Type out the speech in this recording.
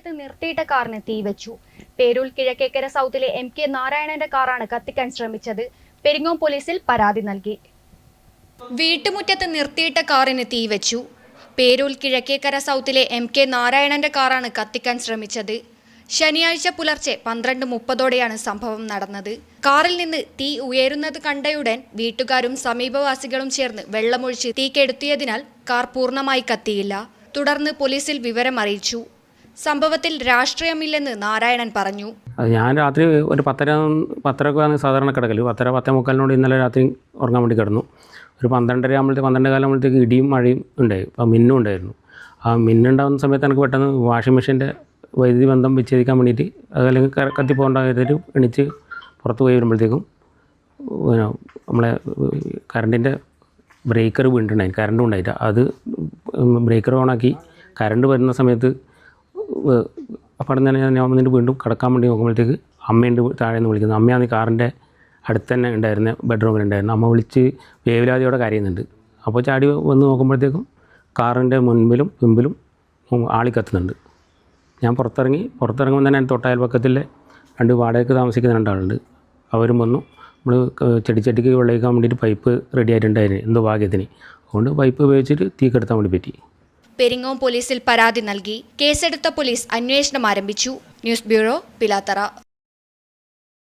വീട്ടുമുറ്റത്ത് നിർത്തിയിട്ട കാറിന് തീവച്ചു. പേരൂർ കിഴക്കേക്കര സൗത്തിലെ MK നാരായണന്റെ കാറാണ് കത്തിക്കാൻ ശ്രമിച്ചത്. പെരിങ്ങോം പോലീസിൽ പരാതി നൽകി. വീട്ടുമുറ്റത്ത് നിർത്തിയിട്ട കാറിന് തീവച്ചു. പേരൂർ കിഴക്കേക്കര സൗത്തിലെ MK നാരായണന്റെ കാറാണ് കത്തിക്കാൻ ശ്രമിച്ചത്. ശനിയാഴ്ച പുലർച്ചെ 12:30ഓടെയാണ് സംഭവം നടന്നത്. കാറിൽ നിന്ന് തീ ഉയരുന്നത് കണ്ടയുടൻ വീട്ടുകാരും സമീപവാസികളും ചേർന്ന് വെള്ളമൊഴിച്ച് തീ കെടുത്തിയതിനാൽ കാർ പൂർണ്ണമായി കത്തിയില്ല. തുടർന്ന് പോലീസിൽ വിവരം അറിയിച്ചു. സംഭവത്തിൽ രാഷ്ട്രീയമില്ലെന്ന് നാരായണൻ പറഞ്ഞു. ഞാൻ രാത്രി ഒരു 10:30 സാധാരണ കിടക്കല്. 10:45 ഇന്നലെ രാത്രി ഉറങ്ങാൻ വേണ്ടി കിടന്നു. ഒരു 12 കാലമ്പോഴത്തേക്ക് ഇടിയും മഴയും ഉണ്ടായി. അപ്പോൾ മിന്നും ഉണ്ടായിരുന്നു. ആ മിന്നുണ്ടാകുന്ന സമയത്ത് എനിക്ക് പെട്ടെന്ന് വാഷിംഗ് മെഷീൻ്റെ വൈദ്യുതി ബന്ധം വിച്ഛേദിക്കാൻ വേണ്ടിയിട്ട് അതല്ലെങ്കിൽ കത്തിപ്പോകേണ്ട വിധത്തിൽ എണിച്ച് പുറത്ത് പോയി വരുമ്പോഴത്തേക്കും നമ്മളെ കറണ്ടിൻ്റെ ബ്രേക്കർ വീണിട്ടുണ്ടായി. കറണ്ടും ഉണ്ടായിട്ട് അത് ബ്രേക്കർ ഓണാക്കി കറണ്ട് വരുന്ന സമയത്ത് അപ്പം തന്നെ ഞാൻ വന്നിട്ട് വീണ്ടും കിടക്കാൻ വേണ്ടി നോക്കുമ്പോഴത്തേക്ക് അമ്മയുണ്ട് താഴെ നിന്ന് വിളിക്കുന്നത്. അമ്മയാണ് കാറിൻ്റെ അടുത്ത് തന്നെ ഉണ്ടായിരുന്നത്, ബെഡ്റൂമിലുണ്ടായിരുന്നു. അമ്മ വിളിച്ച് വേവലാതിയോടെ കരയുന്നുണ്ട്. അപ്പോൾ ചാടി വന്ന് നോക്കുമ്പോഴത്തേക്കും കാറിൻ്റെ മുൻപിലും പിമ്പിലും ആളി കത്തുന്നുണ്ട്. ഞാൻ പുറത്തിറങ്ങുമ്പോൾ തന്നെ തൊട്ടയൽപക്കത്തിലെ 2 വാടകയ്ക്ക് താമസിക്കുന്ന 2 ആളുണ്ട്. അവരും വന്നു. നമ്മൾ ചെടിച്ചട്ടിക്ക് വെള്ളയിക്കാൻ വേണ്ടിയിട്ട് പൈപ്പ് റെഡി ആയിട്ടുണ്ടായിരുന്നു, എന്തോ ഭാഗ്യത്തിന്. അതുകൊണ്ട് പൈപ്പ് ഉപയോഗിച്ചിട്ട് തീ കെടുത്താൻ വേണ്ടി പറ്റി. പെരിങ്ങോം പോലീസിൽ പരാതി നൽകി. കേസെടുത്ത പോലീസ് അന്വേഷണം ആരംഭിച്ചു. News bureau, Pilathara.